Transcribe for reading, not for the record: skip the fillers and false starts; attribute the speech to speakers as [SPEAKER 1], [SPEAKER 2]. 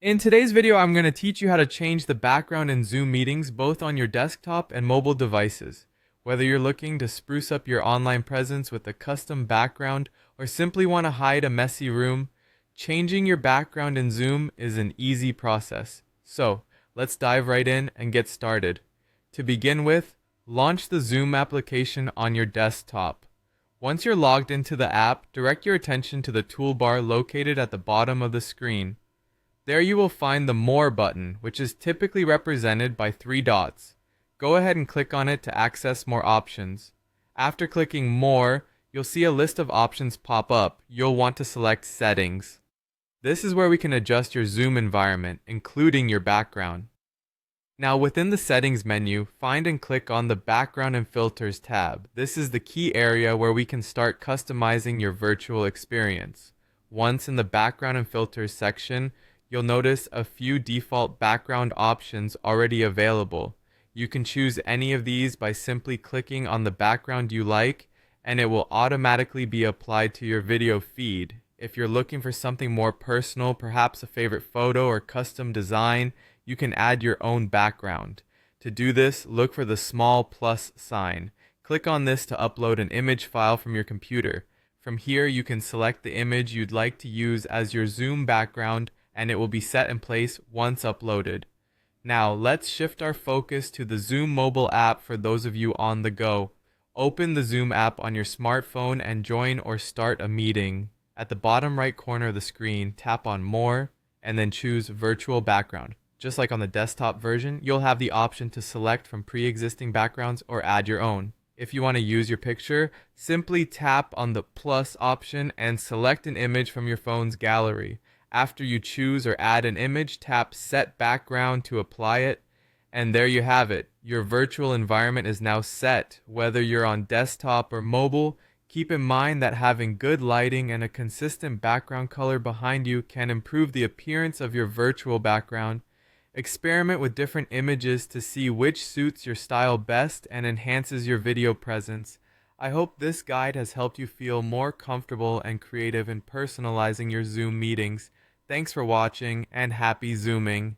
[SPEAKER 1] In today's video, I'm going to teach you how to change the background in Zoom meetings both on your desktop and mobile devices. Whether you're looking to spruce up your online presence with a custom background or simply want to hide a messy room, changing your background in Zoom is an easy process. So, let's dive right in and get started. To begin with, launch the Zoom application on your desktop. Once you're logged into the app, direct your attention to the toolbar located at the bottom of the screen. There you will find the More button, which is typically represented by three dots. Go ahead and click on it to access more options. After clicking More, you'll see a list of options pop up. You'll want to select Settings. This is where we can adjust your Zoom environment, including your background. Now within the Settings menu, find and click on the Background and Filters tab. This is the key area where we can start customizing your virtual experience. Once in the Background and Filters section, you'll notice a few default background options already available. You can choose any of these by simply clicking on the background you like, and it will automatically be applied to your video feed. If you're looking for something more personal, perhaps a favorite photo or custom design, you can add your own background. To do this, look for the small plus sign. Click on this to upload an image file from your computer. From here, you can select the image you'd like to use as your Zoom background, and it will be set in place once uploaded. Now let's shift our focus to the Zoom mobile app for those of you on the go. Open the Zoom app on your smartphone and join or start a meeting. At the bottom right corner of the screen, tap on More and then choose Virtual Background. Just like on the desktop version, you'll have the option to select from pre-existing backgrounds or add your own. If you want to use your picture, simply tap on the plus option and select an image from your phone's gallery. After you choose or add an image, tap Set Background to apply it, and there you have it. Your virtual environment is now set. Whether you're on desktop or mobile, keep in mind that having good lighting and a consistent background color behind you can improve the appearance of your virtual background. Experiment with different images to see which suits your style best and enhances your video presence. I hope this guide has helped you feel more comfortable and creative in personalizing your Zoom meetings. Thanks for watching and happy Zooming.